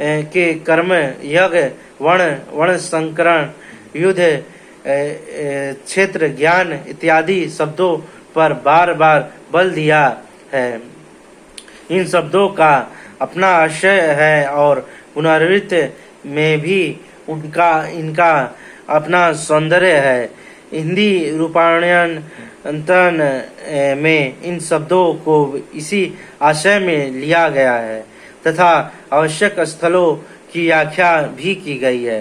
के कर्म, यज्ञ, वर्ण संकरण, युद्ध क्षेत्र, ज्ञान इत्यादि शब्दों पर बार बार बल दिया है। इन शब्दों का अपना आशय है और पुनरावृत्ति में भी इनका अपना सौंदर्य है। हिंदी रूपायण में इन शब्दों को इसी आशय में लिया गया है तथा आवश्यक स्थलों की व्याख्या भी की गई है।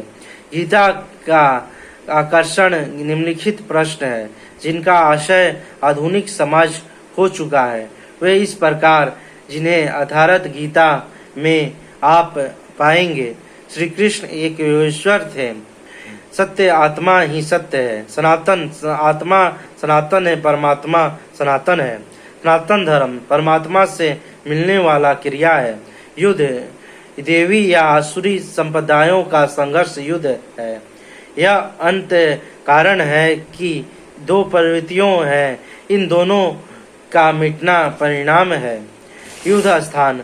गीता का आकर्षण निम्नलिखित प्रश्न है जिनका आशय आधुनिक समाज हो चुका है। वे इस प्रकार जिन्हें आधारत गीता में आप पाएंगे। श्री कृष्ण एक ईश्वर थे। सत्य आत्मा ही सत्य है। सनातन आत्मा सनातन है। परमात्मा सनातन है। सनातन धर्म परमात्मा से मिलने वाला क्रिया है। युद्ध देवी या आसुरी संप्रदायों का संघर्ष युद्ध है। यह अंत कारण है कि दो प्रवृत्तियों हैं, इन दोनों का मिटना परिणाम है। युद्ध स्थान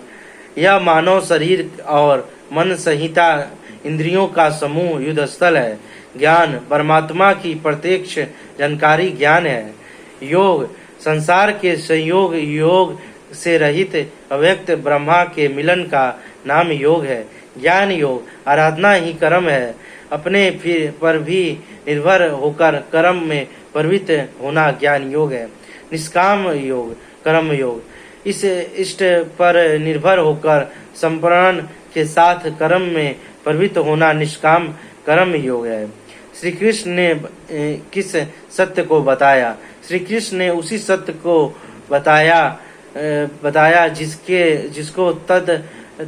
यह मानव शरीर और मन संहिता इंद्रियों का समूह युद्ध स्थल है। ज्ञान परमात्मा की प्रत्यक्ष जानकारी ज्ञान है। योग संसार के संयोग योग से रहित अव्यक्त ब्रह्मा के मिलन का नाम योग है। ज्ञान योग आराधना ही कर्म है। अपने फिर पर भी निर्भर होकर कर्म में प्रवृत्त होना ज्ञान योग है। निष्काम योग कर्म योग इस इष्ट पर निर्भर होकर संप्रण के साथ कर्म में प्रवृत्त होना निष्काम कर्म योग है। श्री कृष्ण ने किस सत्य को बताया? श्री कृष्ण ने उसी सत्य को बताया जिसको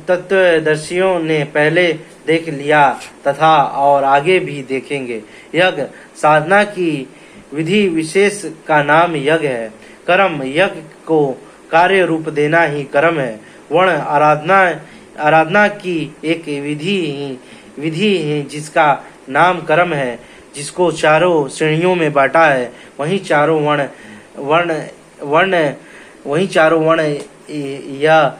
तत्वदर्शियों ने पहले देख लिया तथा और आगे भी देखेंगे। यज्ञ साधना की विधि विशेष का नाम यज्ञ है। कर्म यज्ञ को कार्य रूप देना ही कर्म है। वर्ण आराधना की एक विधि है जिसका नाम कर्म है, जिसको चारों श्रेणियों में बांटा है। वहीं चारों वर्ण यह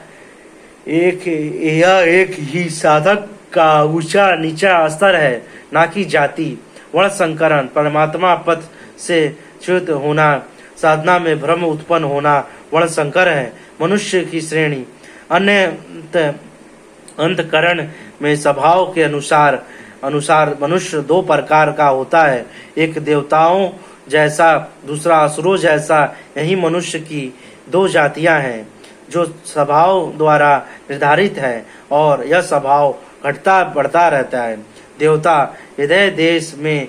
एक ही साधक का ऊंचा नीचा स्तर है, ना कि जाति। वर्ण संकरण परमात्मा पथ से च्युत होना, साधना में भ्रम उत्पन्न होना वर्ण संकर है। मनुष्य की श्रेणी अंतकरण में स्वभाव के अनुसार मनुष्य दो प्रकार का होता है, एक देवताओं जैसा, दूसरा असुरों जैसा। यही मनुष्य की दो जातियां हैं जो स्वभाव द्वारा निर्धारित है और यह स्वभाव घटता बढ़ता रहता है। देवता हृदय देश में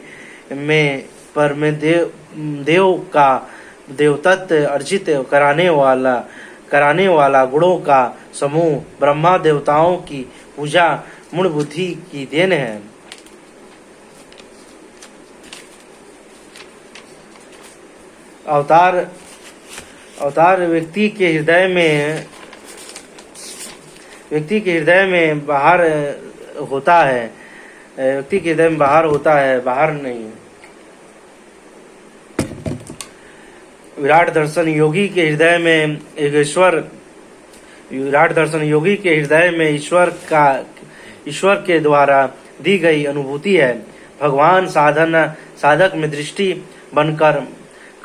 पर में देव का देवतत्व अर्जित कराने वाला गुणों का समूह। ब्रह्मा देवताओं की पूजा मूल बुद्धि की देन है। अवतार व्यक्ति के हृदय में बाहर होता है। व्यक्ति के हृदय में बाहर होता है, बाहर नहीं। विराट दर्शन योगी के हृदय में ईश्वर के द्वारा दी गई अनुभूति है। भगवान साधक में दृष्टि बनकर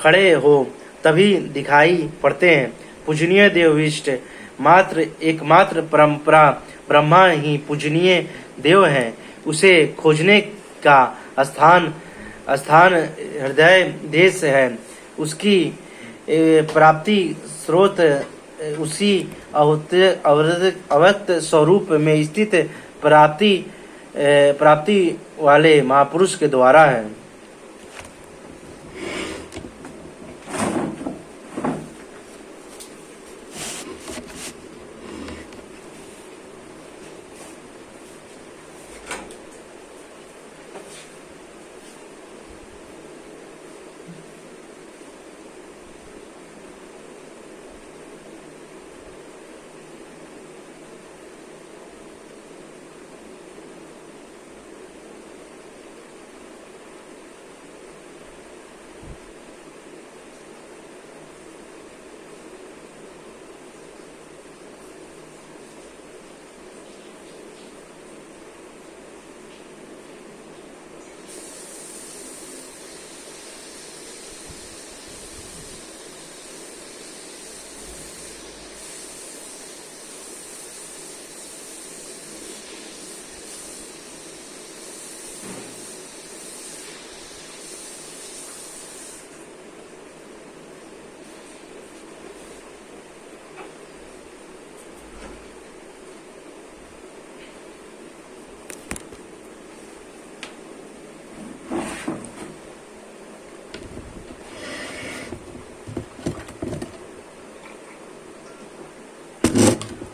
खड़े हो तभी दिखाई पड़ते हैं। पूजनीय देवविष्ट एकमात्र परंपरा ब्रह्मा ही पूजनीय देव हैं। उसे खोजने का स्थान हृदय देश है। उसकी प्राप्ति स्रोत उसी अव्यक्त स्वरूप में स्थित प्राप्ति वाले महापुरुष के द्वारा है।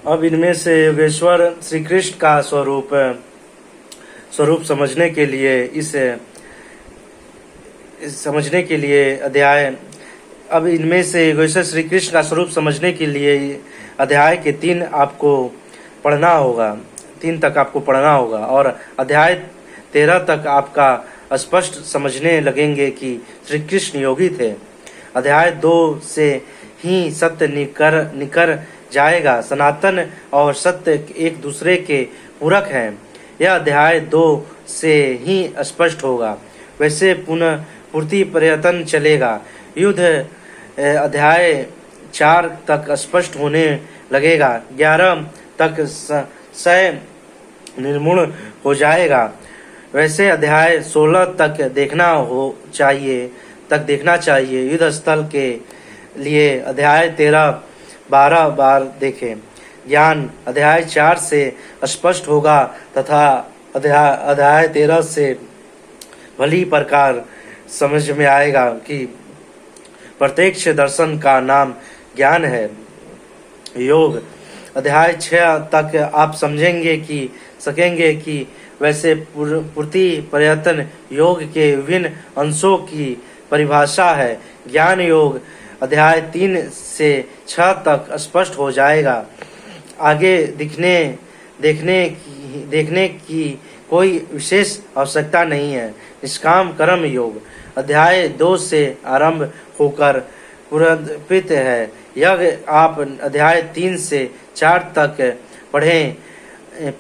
अब इनमें से योगेश्वर श्री कृष्ण का स्वरूप समझने के लिए अध्याय अब इनमें से योगेश्वर श्री कृष्ण का स्वरूप समझने के लिए अध्याय के 3 तक आपको पढ़ना होगा और अध्याय 13 तक आपका स्पष्ट समझने लगेंगे कि श्री कृष्ण योगी थे। अध्याय 2 से ही सत्य निकर जाएगा। सनातन और सत्य एक दूसरे के पूरक हैं। यह अध्याय 2 से ही स्पष्ट होगा। वैसे पुनः पूर्ति प्रयत्न चलेगा। युद्ध अध्याय 4 तक स्पष्ट होने लगेगा। 11 तक सय निर्मूल हो जाएगा। वैसे अध्याय 16 तक देखना चाहिए। युद्ध स्थल के लिए अध्याय 13 12 बार देखें। ज्ञान अध्याय 4 से स्पष्ट होगा तथा अध्याय 13 से भली प्रकार समझ में आएगा कि प्रत्यक्ष दर्शन का नाम ज्ञान है। योग अध्याय 6 तक आप सकेंगे कि वैसे पूर्ति प्रयत्न योग के विभिन्न अंशों की परिभाषा है। ज्ञान योग अध्याय 3 से 6 तक स्पष्ट हो जाएगा। आगे देखने की कोई विशेष आवश्यकता नहीं है। निष्काम कर्म योग अध्याय 2 से आरंभ होकर पुनरुत्थित है। यह आप अध्याय 3 से 4 तक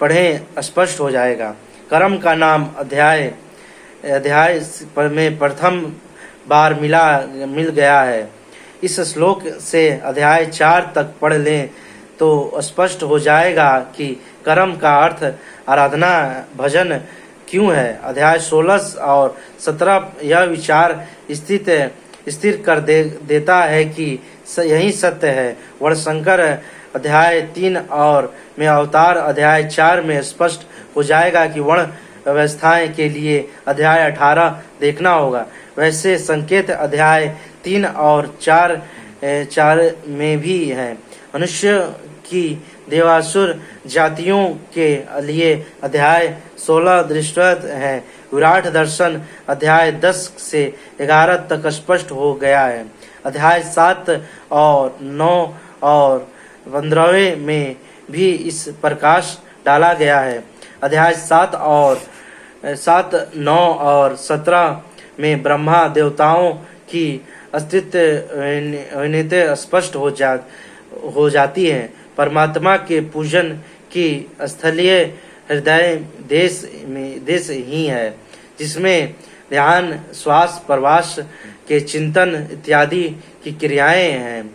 पढ़ें स्पष्ट हो जाएगा। कर्म का नाम अध्याय में प्रथम बार मिल गया है। इस श्लोक से अध्याय 4 तक पढ़ लें तो स्पष्ट हो जाएगा कि कर्म का अर्थ आराधना भजन क्यों है। अध्याय 16 और 17 यह विचार स्थिर कर देता है कि यही सत्य है। वर्णशंकर अध्याय 3 और में अवतार अध्याय 4 में स्पष्ट हो जाएगा कि वर्ण व्यवस्थाएं के लिए अध्याय 18 देखना होगा। वैसे संकेत अध्याय 3 और 4 में भी है। मनुष्य की देवासुर जातियों के लिए अध्याय 16 दृष्टांत है। विराट दर्शन अध्याय 10 से 11 तक स्पष्ट हो गया है। अध्याय 7 और 9 और 15वें में भी इस प्रकाश डाला गया है। अध्याय 7, 9 और 17 में ब्रह्मा देवताओं की अस्तित्व स्पष्ट हो जाती है। परमात्मा के पूजन की स्थलीय हृदय देश ही है, जिसमें ध्यान, श्वास प्रवास के चिंतन इत्यादि की क्रियाएं हैं,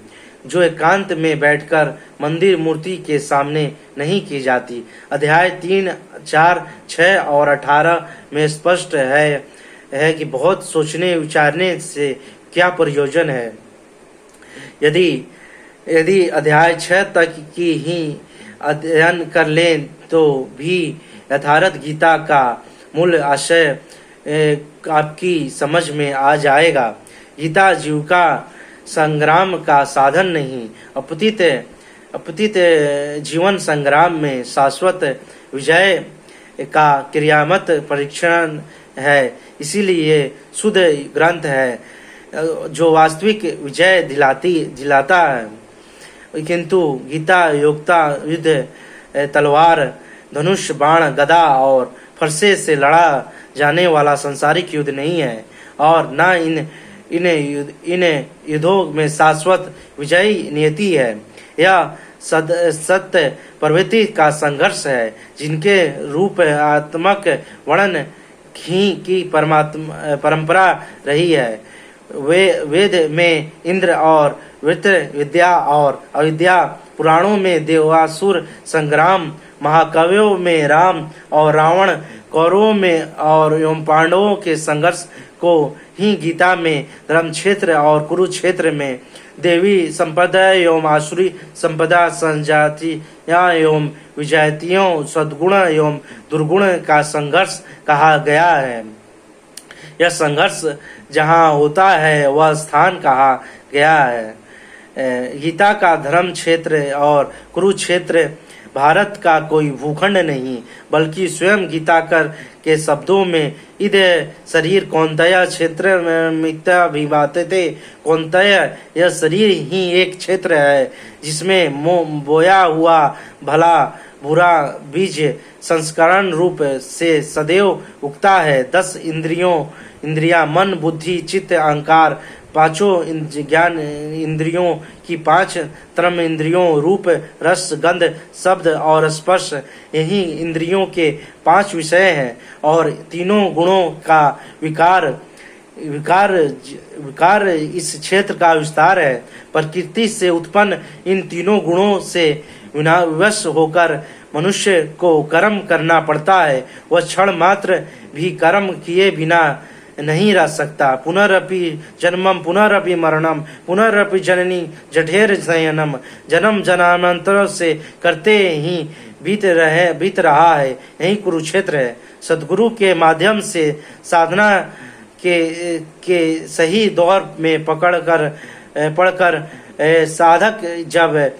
जो एकांत में बैठकर मंदिर मूर्ति के सामने नहीं की जाती। अध्याय 3, 4, 6 और 18 में स्पष्ट है कि बहुत सोचने विचारने से क्या प्रयोजन है। यदि अध्याय 6 तक की ही अध्ययन कर लें तो भी यथार्थ गीता का मूल आशय आपकी समझ में आ जाएगा। गीता जीविका संग्राम का साधन नहीं, अपितु जीवन संग्राम में शाश्वत विजय का क्रियामत परीक्षण है। इसीलिए शुद्ध ग्रंथ है जो वास्तविक विजय दिलाता है। किंतु गीता योग्यता युद्ध तलवार, धनुष, बाण, गदा और फरसे से लड़ा जाने वाला सांसारिक युद्ध नहीं है और न इन युद्धों में शाश्वत विजयी नियति है। यह सत्य प्रवृत्ति का संघर्ष है, जिनके रूप आत्मक वर्णन की परंपरा रही है। वेद में इंद्र और वृत्र विद्या और अविद्या, पुराणों में देवासुर संग्राम, महाकाव्यों में राम और रावण, कौरवों में और एवं पांडवों के संघर्ष को ही गीता में धर्म क्षेत्र और कुरुक्षेत्र में देवी संपदा एवं आसुरी संपदा, संजातियां एवं विजातियों, सद्गुण एवं दुर्गुण का संघर्ष कहा गया है। यह संघर्ष जहाँ होता है वह स्थान कहा गया है। गीता का धर्म क्षेत्र और कुरुक्षेत्र भारत का कोई भूखंड नहीं, बल्कि स्वयं गीताकर के शब्दों में इद शरीर कौन्तेय क्षेत्र मिथ्या विभाते कौन्तेय, यह शरीर ही एक क्षेत्र है जिसमें बोया हुआ भला बुरा बीज संस्करण रूप से सदैव उगता है। 10 इंद्रियां मन बुद्धि चित्त अहंकार, पांचों ज्ञान इंद्रियों की 5 तरम इंद्रियों रूप रस गंध शब्द और स्पर्श, यही इंद्रियों के 5 विषय हैं। और तीनों गुणों का विकार इस क्षेत्र का विस्तार है। प्रकृति से उत्पन्न इन तीनों गुणों से विवश होकर मनुष्य को कर्म करना पड़ता है। वह क्षण मात्र भी कर्म किए बिना नहीं रह सकता। पुनरपि जन्मम पुनरपि मरणम पुनरपि जननी जठेर शयनम, जन्म जन्मांतर से करते ही बीत रहा है। यही कुरुक्षेत्र है। सदगुरु के माध्यम से साधना के सही दौर में पढ़कर साधक जब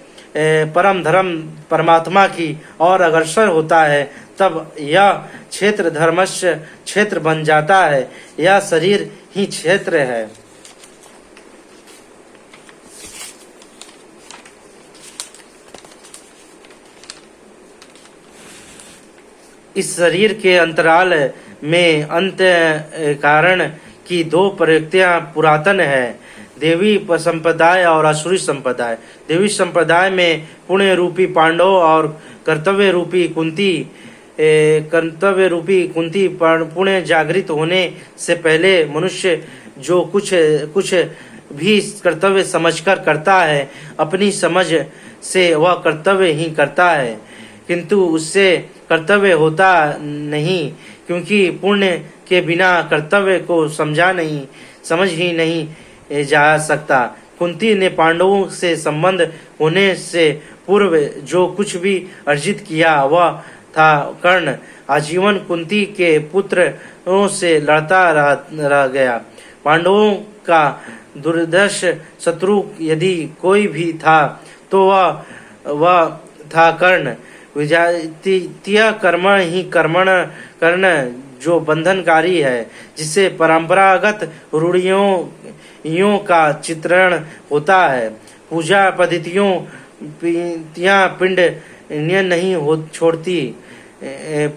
परम धर्म परमात्मा की ओर अग्रसर होता है, तब यह क्षेत्र धर्मस्य क्षेत्र बन जाता है। यह शरीर ही क्षेत्र है। इस शरीर के अंतराल में अंत कारण की 2 प्रवृत्तियां पुरातन है, देवी संप्रदाय और आसुरी संप्रदाय। देवी संप्रदाय में पुण्य रूपी पांडव और कर्तव्य रूपी कुंती पुण्य जागृत होने से पहले मनुष्य जो कुछ भी कर्तव्य समझकर करता है, अपनी समझ से वह कर्तव्य ही करता है, किंतु उससे कर्तव्य होता नहीं, क्योंकि पुण्य के बिना कर्तव्य को समझ ही नहीं जा सकता। कुंती ने पांडवों से संबंध होने से पूर्व जो कुछ भी अर्जित किया वह था कर्ण। आजीवन कुंती के पुत्रों से लड़ता रह गया। पांडवों का दुर्दर्श शत्रु यदि कोई भी था तो वह था कर्ण। विजातीय कर्म ही कर्ण जो बंधनकारी है, जिससे परंपरागत रूढ़ियों का चित्रण होता है। पूजा पद्धतियों पिंड नहीं छोड़ती।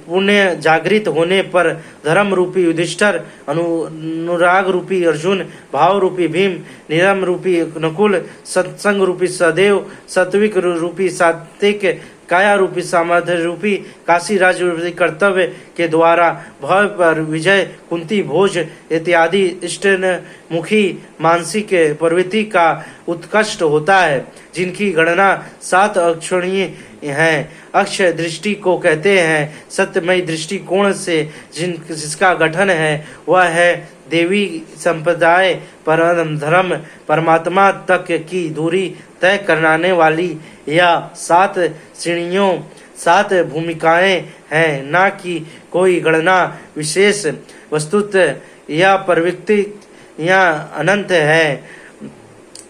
पुण्य जागृत होने पर धर्म रूपी युधिष्ठिर, अनुराग रूपी अर्जुन, भाव रूपी भीम, निरम रूपी नकुल, सत्संग रूपी सदेव, सात्विक रूपी सात्विक, काया रूपी सामर्थ्य रूपी काशी राज रूपी कर्तव्य के द्वारा भय पर विजय, कुंती भोज इत्यादि इष्टमुखी मानसिक प्रवृत्ति का उत्कर्ष होता है, जिनकी गणना 7 अक्षणीय है। अक्ष दृष्टि को कहते हैं। सत्यमय दृष्टिकोण से जिसका गठन है वह है देवी संप्रदाय। परम धर्म परमात्मा तक की दूरी तय कराने वाली यह 7 श्रेणियों 7 भूमिकाएं हैं, न कि कोई गणना विशेष। वस्तुतः यह प्रवृत्ति यह अनंत है।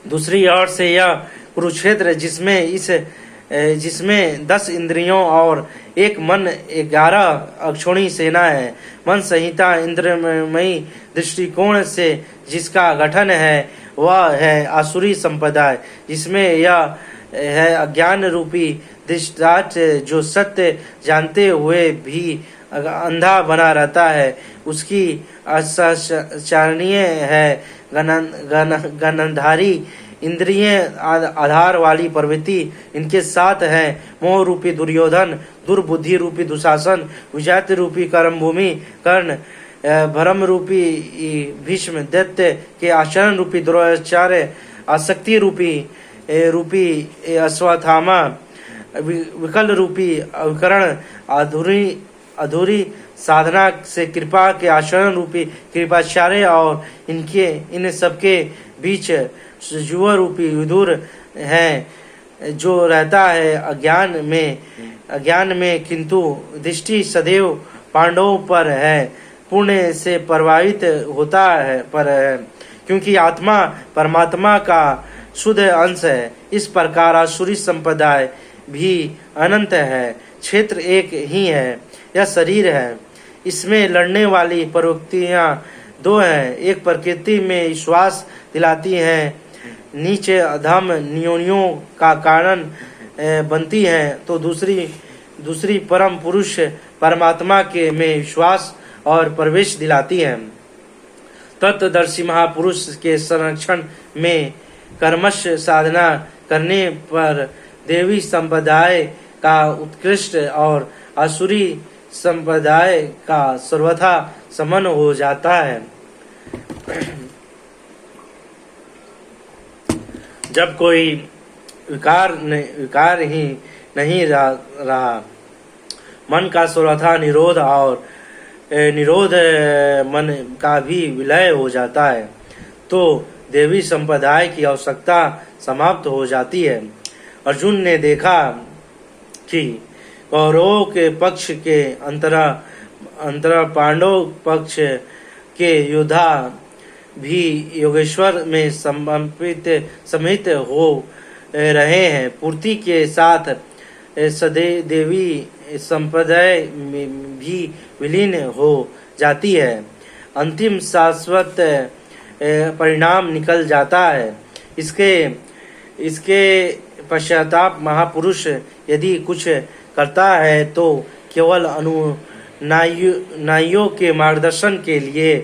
दूसरी ओर से यह कुरुक्षेत्र जिसमें 10 इंद्रियों और एक मन 11 अक्षोणी सेना है। मन संहिता इंद्रमयी दृष्टिकोण से जिसका गठन है वह है आसुरी संप्रदाय, जिसमें यह है अज्ञान रूपी दृष्टांत, जो सत्य जानते हुए भी अंधा बना रहता है। उसकी असाचरणीय है गणधारी इंद्रिय आधार वाली प्रवृत्ति। इनके साथ है मोह रूपी दुर्योधन, दुर्बुद्धि रूपी दुशासन, विजाति रूपी कर्मभूमि कर्ण, भ्रम रूपी भीष्म, दैत्य के आचरण रूपी द्रोणाचार्य, आसक्ति रूपी अश्वत्थामा, विकल रूपी अविकरण, अधूरी साधना से कृपा के आचरण रूपी कृपाचार्य, और इन सबके बीच युवा रूपी विदुर है, जो रहता है अज्ञान में, किंतु दृष्टि सदैव पांडवों पर है, पुण्य से प्रभावित होता है क्योंकि आत्मा परमात्मा का शुद्ध अंश है। इस प्रकार आसुरी संप्रदाय भी अनंत है। क्षेत्र एक ही है, यह शरीर है। इसमें लड़ने वाली प्रवृत्तियां दो हैं। एक प्रकृति में विश्वास दिलाती है, नीचे अधम नियोनियों का कारण बनती है, तो दूसरी परम पुरुष परमात्मा के में विश्वास और प्रवेश दिलाती है। तत्वदर्शी महापुरुष के संरक्षण में कर्मश साधना करने पर देवी संप्रदाय का उत्कृष्ट और आसुरी संप्रदाय का सर्वथा समन हो जाता है। जब कोई विकार ही नहीं रहा, मन का सर्वथा निरोध और निरोध मन का भी विलय हो जाता है, तो देवी संप्रदाय की आवश्यकता समाप्त हो जाती है। अर्जुन ने देखा कि कौरवों के पक्ष के अंतरा पांडव पक्ष के योद्धा भी योगेश्वर में सम्मिलित हो रहे हैं। पूर्ति के साथ देवी संप्रदाय में भी विलीन हो जाती है। अंतिम शाश्वत परिणाम निकल जाता है। इसके पश्चाताप महापुरुष यदि कुछ करता है तो केवल अनुनाइयों के मार्गदर्शन के लिए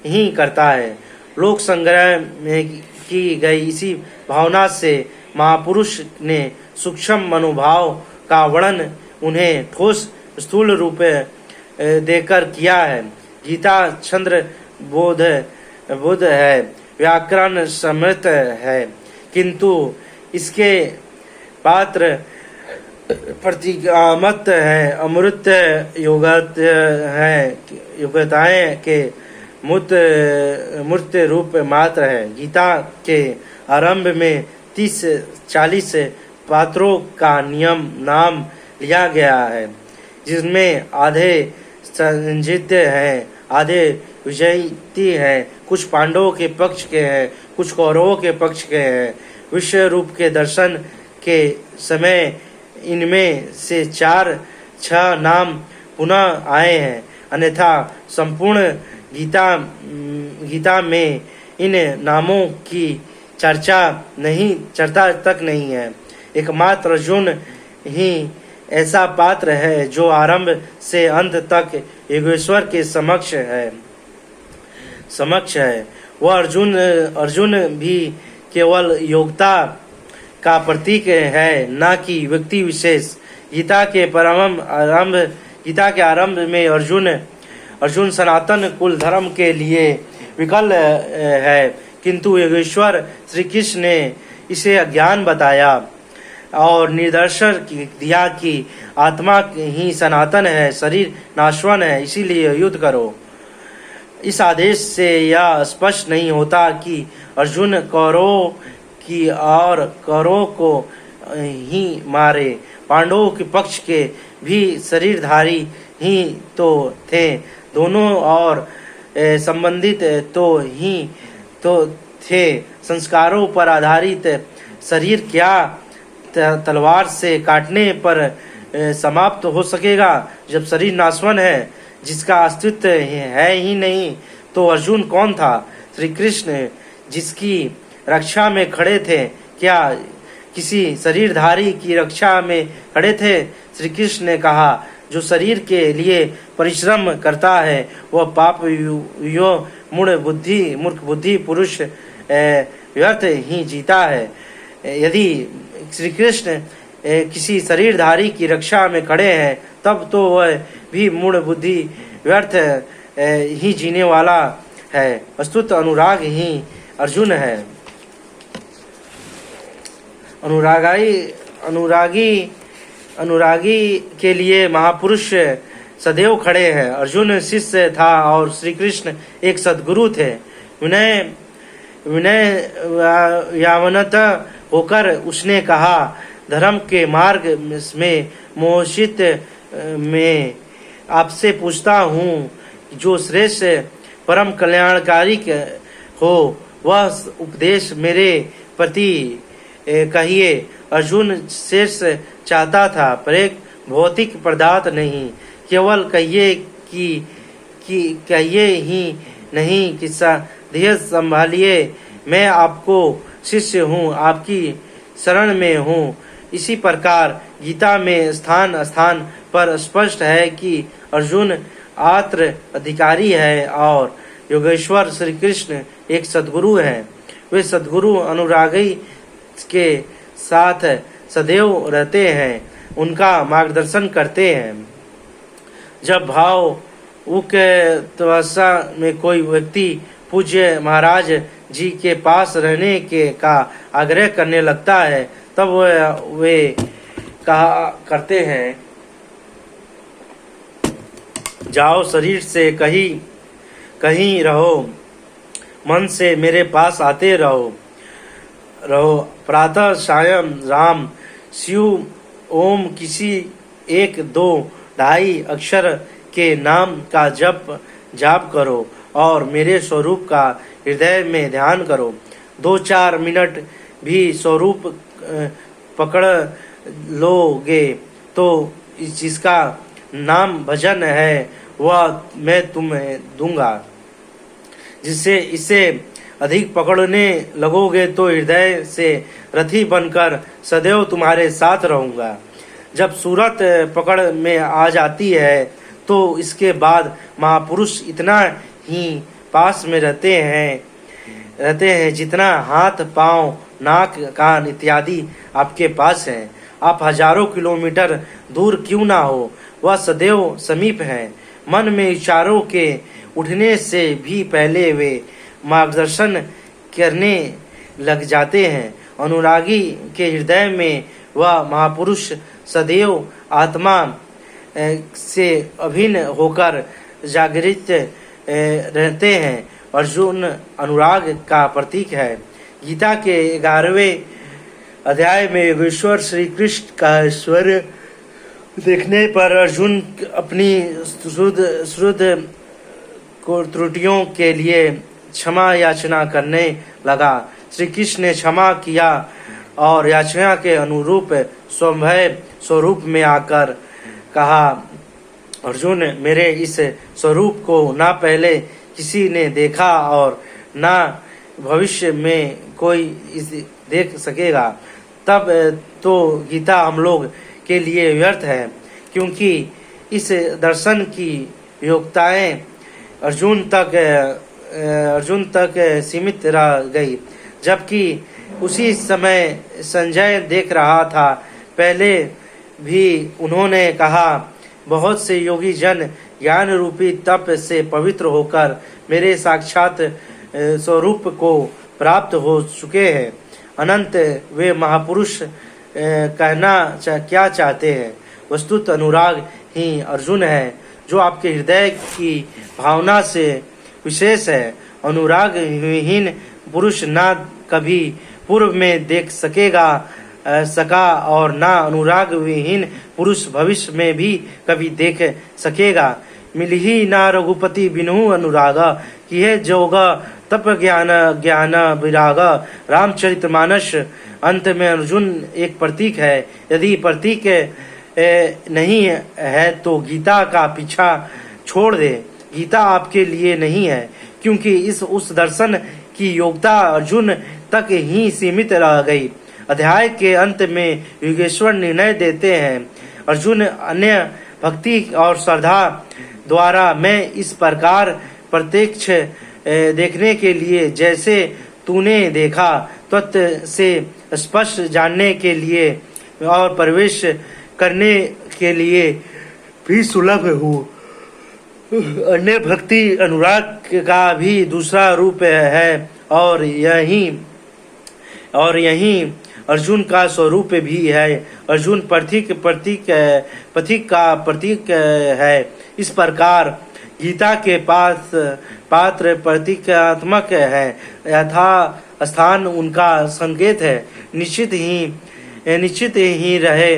ही करता है। लोक संग्रह में की गई इसी भावना से महापुरुष ने सूक्ष्म मनोभाव का वर्णन उन्हें ठोस स्थूल रूप देकर किया है। गीता छंद बोध है, व्याकरण समृद्ध है, किंतु इसके पात्र प्रतिगामत है, अमृत योग्यताएं के मूर्त रूप मात्र है। गीता के आरंभ में 30-40 पात्रों का नाम लिया गया है, जिसमें आधे संजित हैं, आधे विजयी हैं, कुछ पांडवों के पक्ष के हैं, कुछ कौरवों के पक्ष के हैं। विश्व रूप के दर्शन के समय इनमें से 4-6 नाम पुनः आए हैं, अन्यथा संपूर्ण गीता में इन नामों की चर्चा तक नहीं है। एकमात्र अर्जुन ही ऐसा पात्र है जो आरंभ से अंत तक योगेश्वर के समक्ष है। वह अर्जुन भी केवल योग्यता का प्रतीक है, न कि व्यक्ति विशेष। गीता के आरंभ में अर्जुन सनातन कुल धर्म के लिए विकल है, किंतु योगेश्वर श्री कृष्ण ने इसे अज्ञान बताया और निर्देशन दिया कि आत्मा ही सनातन है, शरीर नाशवान है, इसीलिए युद्ध करो। इस आदेश से यह स्पष्ट नहीं होता कि अर्जुन कौरवों की और कौरवों को ही मारे। पांडवों के पक्ष के भी शरीरधारी ही तो थे, दोनों और संबंधित तो थे। संस्कारों पर आधारित शरीर क्या तलवार से काटने पर समाप्त हो सकेगा? जब शरीर नाशवान है, जिसका अस्तित्व है ही नहीं, तो अर्जुन कौन था? श्री कृष्ण जिसकी रक्षा में खड़े थे, क्या किसी शरीरधारी की रक्षा में खड़े थे? श्री कृष्ण ने कहा, जो शरीर के लिए परिश्रम करता है वह पाप यो मूर्ख बुद्धि पुरुष व्यर्थ ही जीता है। यदि श्री कृष्ण किसी शरीरधारी की रक्षा में खड़े हैं, तब तो वह भी मूढ़ बुद्धि व्यर्थ ही जीने वाला है। वस्तुतः अनुराग ही अर्जुन है। अनुरागी के लिए महापुरुष सदैव खड़े हैं। अर्जुन शिष्य था और श्री कृष्ण एक सद्गुरु थे। विनयावनत होकर उसने कहा, धर्म के मार्ग में मोहित में आपसे पूछता हूँ, जो श्रेष्ठ परम कल्याणकारी हो, वह उपदेश मेरे प्रति कहिए। अर्जुन शेष चाहता था पर एक भौतिक पदार्थ नहीं, केवल कहिए कि कहिए ही नहीं कि धैर्य संभालिए, मैं आपको शिष्य हूँ, आपकी शरण में हूँ। इसी प्रकार गीता में स्थान स्थान पर स्पष्ट है कि अर्जुन आत्र अधिकारी है और योगेश्वर श्री कृष्ण एक सद्गुरु हैं। वे सद्गुरु अनुरागी के साथ सदैव रहते हैं, उनका मार्गदर्शन करते हैं। जब भाव तपस्या में कोई व्यक्ति पूज्य महाराज जी के पास रहने का आग्रह करने लगता है, तब वे कहा करते हैं, जाओ शरीर से कहीं रहो, मन से मेरे पास आते रहो। प्रातः सायं राम शिव ओम किसी 1, 2, 2.5 अक्षर के नाम का जाप करो और मेरे स्वरूप का हृदय में ध्यान करो। 2-4 मिनट भी स्वरूप पकड़ लोगे तो जिसका नाम भजन है वह मैं तुम्हें दूंगा। जिससे इसे अधिक पकड़ने लगोगे तो हृदय से रथी बनकर सदैव तुम्हारे साथ रहूंगा। जब सूरत पकड़ में आ जाती है तो इसके बाद महापुरुष इतना ही पास में रहते हैं जितना हाथ, पांव, नाक, कान इत्यादि आपके पास हैं। आप हजारों किलोमीटर दूर क्यों ना हो, वह सदैव समीप है। मन में विचारों के उठने से भी पहले वे मार्गदर्शन करने लग जाते हैं। अनुरागी के हृदय में वह महापुरुष सदैव आत्मा से अभिन्न होकर जागृत रहते हैं। अर्जुन अनुराग का प्रतीक है। गीता के 11वें अध्याय में योगेश्वर श्री कृष्ण का ऐश्वर्य देखने पर अर्जुन अपनी श्रुद्ध त्रुटियों के लिए क्षमा याचना करने लगा। श्री कृष्ण ने क्षमा किया और याचना के अनुरूप स्वयं स्वरूप में आकर कहा, अर्जुन मेरे इस स्वरूप को ना पहले किसी ने देखा और ना भविष्य में कोई इसे देख सकेगा। तब तो गीता हम लोग के लिए व्यर्थ है, क्योंकि इस दर्शन की योग्यताएं अर्जुन तक सीमित रह गई। जबकि उसी समय संजय देख रहा था। पहले भी उन्होंने कहा, बहुत से योगी जन ज्ञान रूपी तप से पवित्र होकर मेरे साक्षात स्वरूप को प्राप्त हो चुके हैं। अनंत वे महापुरुष कहना क्या चाहते हैं? वस्तुत अनुराग ही अर्जुन है, जो आपके हृदय की भावना से विशेष है। अनुराग विहीन पुरुष ना कभी पूर्व में देख सका और ना अनुराग विहीन पुरुष भविष्य में भी कभी देख सकेगा। मिल ही ना रघुपति बिनु अनुरागा, किए जोगा तप ज्ञान विरागा। रामचरितमानस अंत में अर्जुन एक प्रतीक है। यदि प्रतीक नहीं है तो गीता का पीछा छोड़ दे। गीता आपके लिए नहीं है, क्योंकि उस दर्शन की योग्यता अर्जुन तक ही सीमित रह गई। अध्याय के अंत में योगेश्वर निर्णय देते हैं, अर्जुन अन्य भक्ति और श्रद्धा द्वारा मैं इस प्रकार प्रत्यक्ष देखने के लिए जैसे तूने देखा, तत्व से स्पष्ट जानने के लिए और प्रवेश करने के लिए भी सुलभ हूँ। अन्य भक्ति अनुराग का भी दूसरा रूप है और यही अर्जुन का स्वरूप भी है। अर्जुन पथिक का प्रतीक है। इस प्रकार गीता के पात्र प्रतीकात्मक है, यथा स्थान उनका संकेत है। निश्चित ही रहे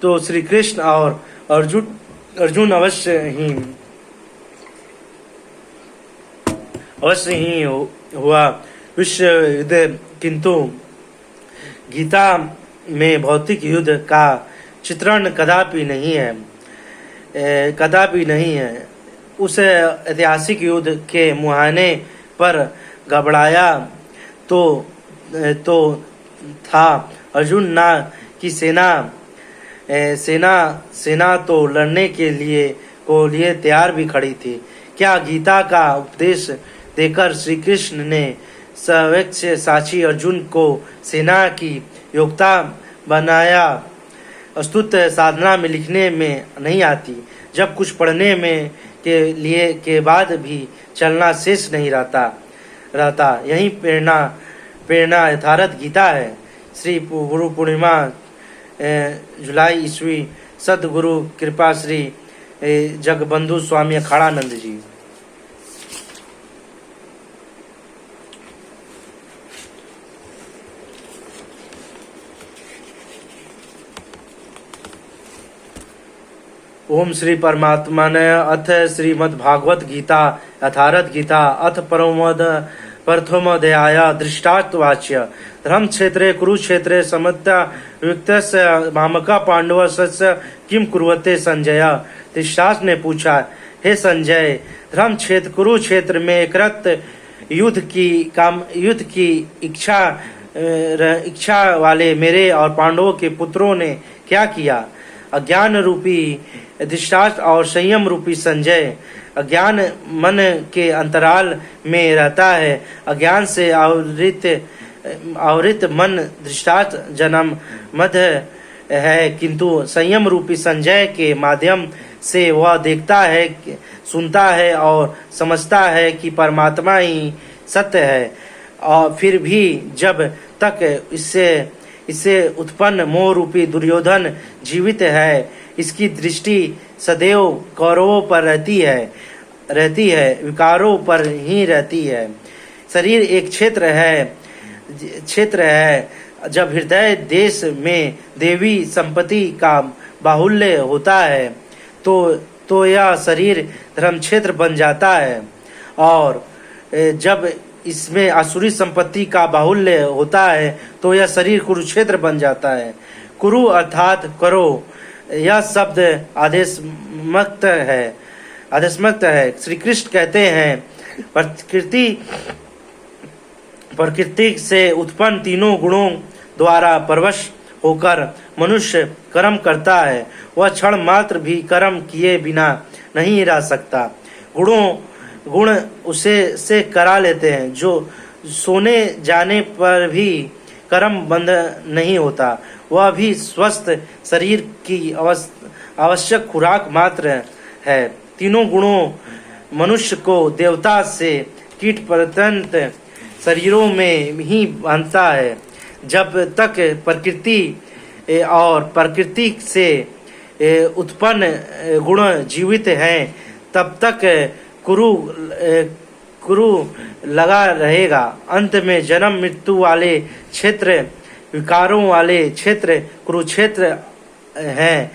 तो श्री कृष्ण और अर्जुन अवश्य ही हुआ विश्व युद्ध, गीता में भौतिक युद्ध का चित्रण कदापि नहीं है, कदापि नहीं है। उस ऐतिहासिक युद्ध के मुहाने पर घबराया तो था अर्जुन ना कि सेना तो लड़ने के लिए तैयार भी खड़ी थी। क्या गीता का उपदेश देकर श्री कृष्ण ने सर्वोच्च साक्षी अर्जुन को सेना की योग्यता बनाया? अस्तुत साधना में लिखने में नहीं आती, जब कुछ पढ़ने में के बाद भी चलना शेष नहीं रहता। यही प्रेरणा यथार्थ गीता है। श्री गुरु पूर्णिमा जुलाई ईस्वी। सदगुरु कृपा श्री जगबंधु स्वामी अखाड़ानंद जी। ओम श्री परमात्मा ने अथ श्रीमद्भागवत गीता यथार्थ गीता अथ प्रथमोऽध्याय दृष्टान्तवाच्य। धर्म क्षेत्रे कुरुक्षेत्रे समता युक्तस्य मामका पांडवस्य किम कुर्वते संजय। धृतराष्ट्र ने पूछा, हे संजय, धर्म क्षेत्र कुरुक्षेत्र में कृत युद्ध की इच्छा वाले मेरे और पांडवों के पुत्रों ने क्या किया? अज्ञान रूपी धृतराष्ट्र और संयम रूपी संजय। अज्ञान मन के अंतराल में रहता है। अज्ञान से आवृत मन धृतराष्ट्र जन्म मध्य है, किंतु संयम रूपी संजय के माध्यम से वह देखता है, सुनता है और समझता है कि परमात्मा ही सत्य है। और फिर भी जब तक इससे उत्पन्न मोह रूपी दुर्योधन जीवित है, इसकी दृष्टि सदैव कौरवों पर रहती है, विकारों पर ही रहती है। शरीर एक क्षेत्र है। जब हृदय देश में देवी संपत्ति का बाहुल्य होता है तो यह शरीर धर्म क्षेत्र बन जाता है, और जब इसमें आसुरी संपत्ति का बाहुल्य होता है तो यह शरीर कुरुक्षेत्र बन जाता है। कुरु अर्थात करो, यह शब्द आदेशमुक्त है। श्री कृष्ण कहते हैं, प्रकृति से उत्पन्न तीनों गुणों द्वारा परवश होकर मनुष्य कर्म करता है। वह क्षण मात्र भी कर्म किए बिना नहीं रह सकता। गुण उसे करा लेते हैं। जो सोने जाने पर भी कर्म बंद नहीं होता, वह भी स्वस्थ शरीर की आवश्यक खुराक मात्र है। तीनों गुणों मनुष्य को देवता से कीट पर्यंत शरीरों में ही बांधता है। जब तक प्रकृति और प्रकृति से उत्पन्न गुण जीवित हैं, तब तक कुरु लगा रहेगा। अंत में जन्म मृत्यु वाले क्षेत्र, विकारों वाले क्षेत्र कुरुक्षेत्र हैं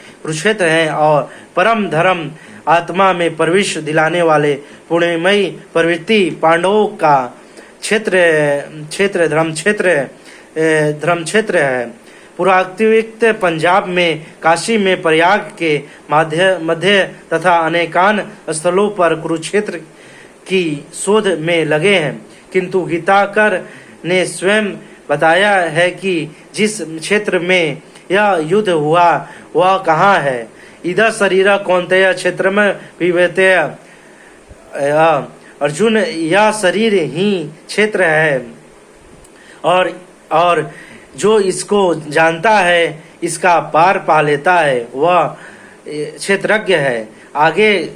और परम धर्म आत्मा में प्रवेश दिलाने वाले पुण्यमयी प्रवृत्ति पांडवों का क्षेत्र धर्म क्षेत्र है। पुरातात्विक पंजाब में, काशी में, प्रयाग के मध्य तथा अनेकान स्थलों पर कुरुक्षेत्र की शोध में लगे हैं, किंतु गीताकार ने स्वयं बताया है कि जिस क्षेत्र में यह युद्ध हुआ वह कहाँ है। इधर शरीर कौन्तेय क्षेत्र में विवेतय। अर्जुन, यह शरीर ही क्षेत्र है, और जो इसको जानता है, इसका पार पा लेता है, वह क्षेत्रज्ञ है। आगे